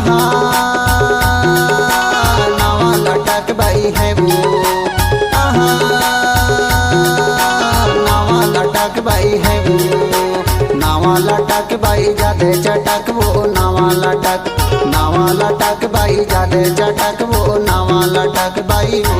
आहा नावा लटक बाई है वो, आहा नावा लटक बाई है वो, नावा लटक बाई जादे चटक वो, नावा लटक बाई जादे चटक वो, नावा लटक बाई वो।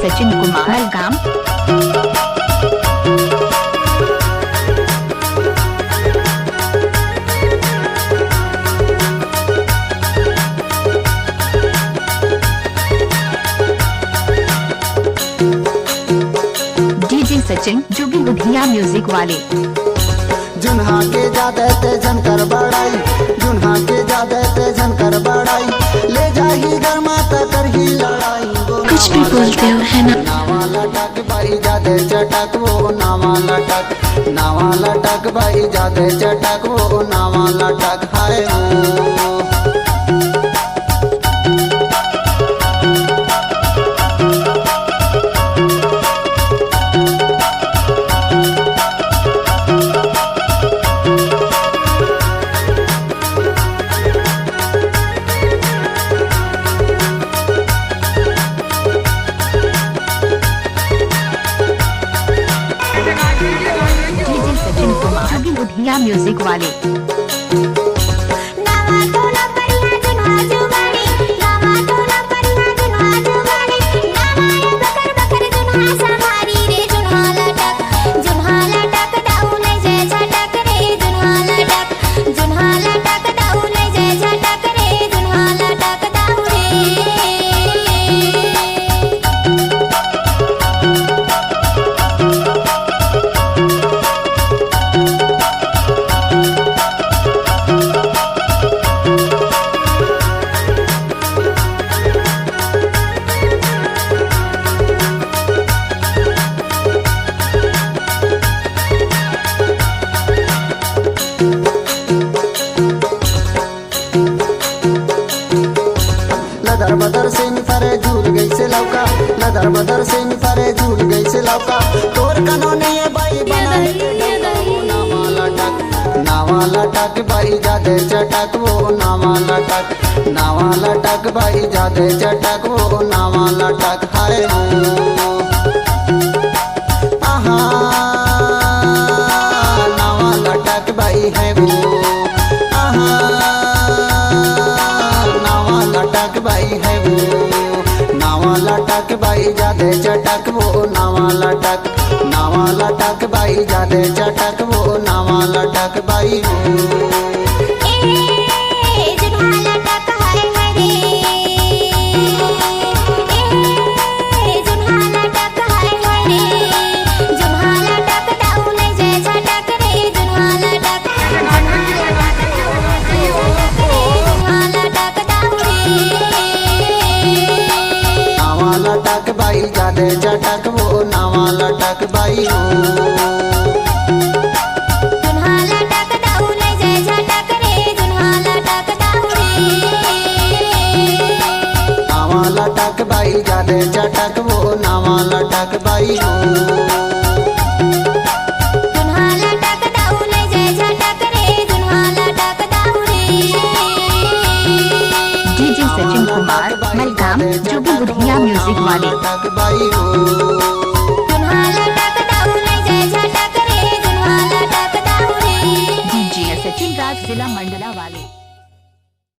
सचिन कुमार मलगाम। डीजे सचिन जोगी बुधिया म्यूजिक वाले। जुन्हा के जादे ते जनकर बड़ाई, जुन्हा के जादे ते जनकर बड़ाई, ले जाही घर माता कर ही लड़ाई। कुछ भी बोलते हो है ना। नावा लटक बाई जादे चटक वो, नावा लटक बाई जादे चटक वो, नावा लटक हाय वो। बुधिया म्यूजिक वाले। लदर बदर से निफरे झूल गई से लौका, लदर बदर से निफरे झूल गई से लौका, तोर कनौने ये बाई बनाई नावा लटक बाई जादे चटक वो, नावा लटक बाई जादे चटक वो, नावा लटक हाय वो। आहा नावा लटक बाई है वो, आहा लटक बाई है वो, नावा लटक बाई जादे चटक वो, नावा लटक बाई जादे चटक वो, नावा लटक बाई वो। लटक बाई जादे चटक वो, नावा लटक बाई वो। नावा लटक बाई जादे चटक वो, नावा लटक बाई वो। डीजे सचिन कुमार मलगाम जोगी बुधिया म्यूजिक वाले।